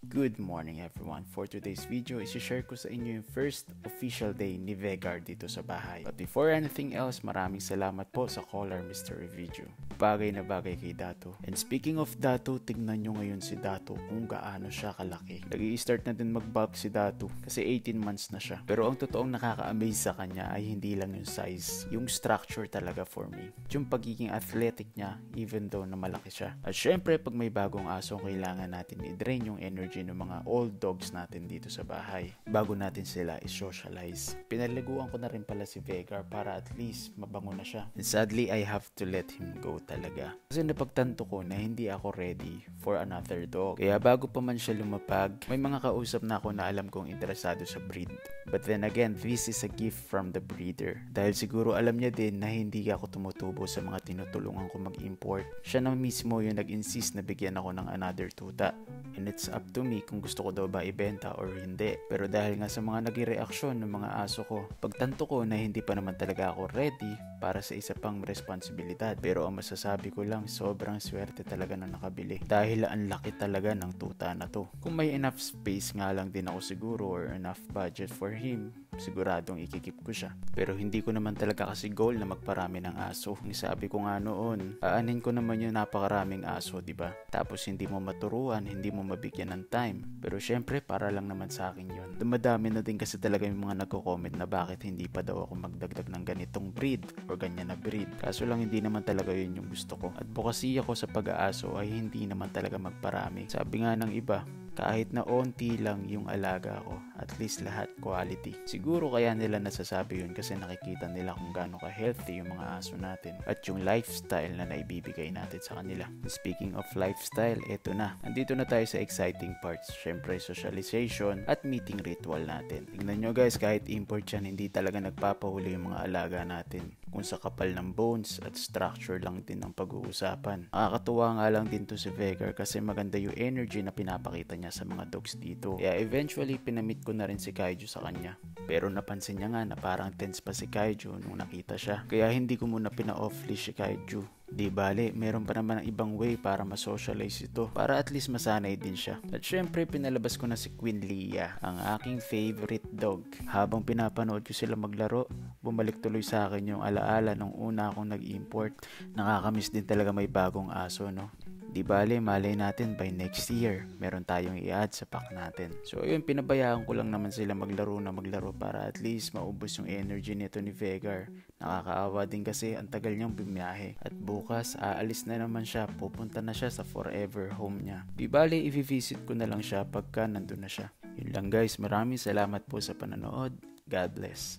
Good morning everyone. For today's video, isi-share ko sa inyo yung first official day ni Veigar dito sa bahay. But before anything else, maraming salamat po sa caller Mr. Revidio. Bagay na bagay kay Dato. And speaking of Dato, tignan nyo ngayon si Dato kung gaano siya kalaki. Nag-i-start na din mag-bulk si Dato kasi 18 months na siya. Pero ang totoong nakaka-amaze sa kanya ay hindi lang yung size, yung structure talaga for me. Yung pagiging athletic niya even though na malaki siya. At syempre, pag may bagong aso, kailangan natin i-drain yung energy ng mga old dogs natin dito sa bahay bago natin sila i-socialize. Pinaliguan ko na rin pala si Veigar para at least mabango na siya. And sadly, I have to let him go talaga. Kasi napagtanto ko na hindi ako ready for another dog. Kaya bago pa man siya lumapag, may mga kausap na ako na alam kong interesado sa breed. But then again, this is a gift from the breeder. Dahil siguro alam niya din na hindi ako tumutubo sa mga tinutulungan ko mag-import. Siya na mismo yung nag-insist na bigyan ako ng another tuta. And it's up to me kung gusto ko daw ba ibenta or hindi. Pero dahil nga sa mga naging reaksyon ng mga aso ko, pagtanto ko na hindi pa naman talaga ako ready para sa isa pang responsibilidad. Pero ang masasabi ko lang, sobrang swerte talaga na nakabili. Dahil ang laki talaga ng tuta na to. Kung may enough space nga lang din ako siguro or enough budget for him, siguradong ikikip ko siya. Pero hindi ko naman talaga kasi goal na magparami ng aso. Ang sabi ko nga noon, aanin ko naman yung napakaraming aso, diba? Tapos hindi mo maturuan, hindi mo mabigyan ng time. Pero syempre, para lang naman sa akin yun. Dumadami na din kasi talaga yung mga nagko-comment na bakit hindi pa daw ako magdagdag ng ganitong breed or ganyan na breed. Kaso lang hindi naman talaga yun yung gusto ko. At bukasi ako sa pag-aaso ay hindi naman talaga magparami. Sabi nga ng iba, kahit na onti lang yung alaga ko, at least lahat quality. Siguro kaya nila nasasabi yun kasi nakikita nila kung gaano ka-healthy yung mga aso natin at yung lifestyle na naibibigay natin sa kanila. Speaking of lifestyle, eto na. Andito na tayo sa exciting parts. Syempre, socialization at meeting ritual natin. Tingnan nyo guys, kahit import yan, hindi talaga nagpapahuli yung mga alaga natin. Kung sa kapal ng bones at structure lang din ang pag-uusapan. Nakakatuwa nga lang din to si Veigar kasi maganda yung energy na pinapakita niya sa mga dogs dito. Kaya eventually pinamit ko na rin si Kaiju sa kanya. Pero napansin niya nga na parang tense pa si Kaiju nung nakita siya. Kaya hindi ko muna pina-off-leash si Kaiju. Di bale, meron pa naman ang ibang way para ma-socialize ito. Para at least masanay din siya. At syempre, pinalabas ko na si Queen Leia, ang aking favorite dog. Habang pinapanood ko sila maglaro, bumalik tuloy sa akin yung alaala nung una akong nag-import. Nakakamiss din talaga may bagong aso, no? Di bale, malay natin by next year, meron tayong i-add sa pack natin. So yun, pinabayaan ko lang naman sila maglaro para at least maubos yung energy nito ni Veigar. Nakakaawa din kasi ang tagal niyang bumiyahe. At bukas, aalis na naman siya, pupunta na siya sa forever home niya. Di bale, i-visit ko na lang siya pagka nandun na siya. Yun lang guys, maraming salamat po sa panonood. God bless.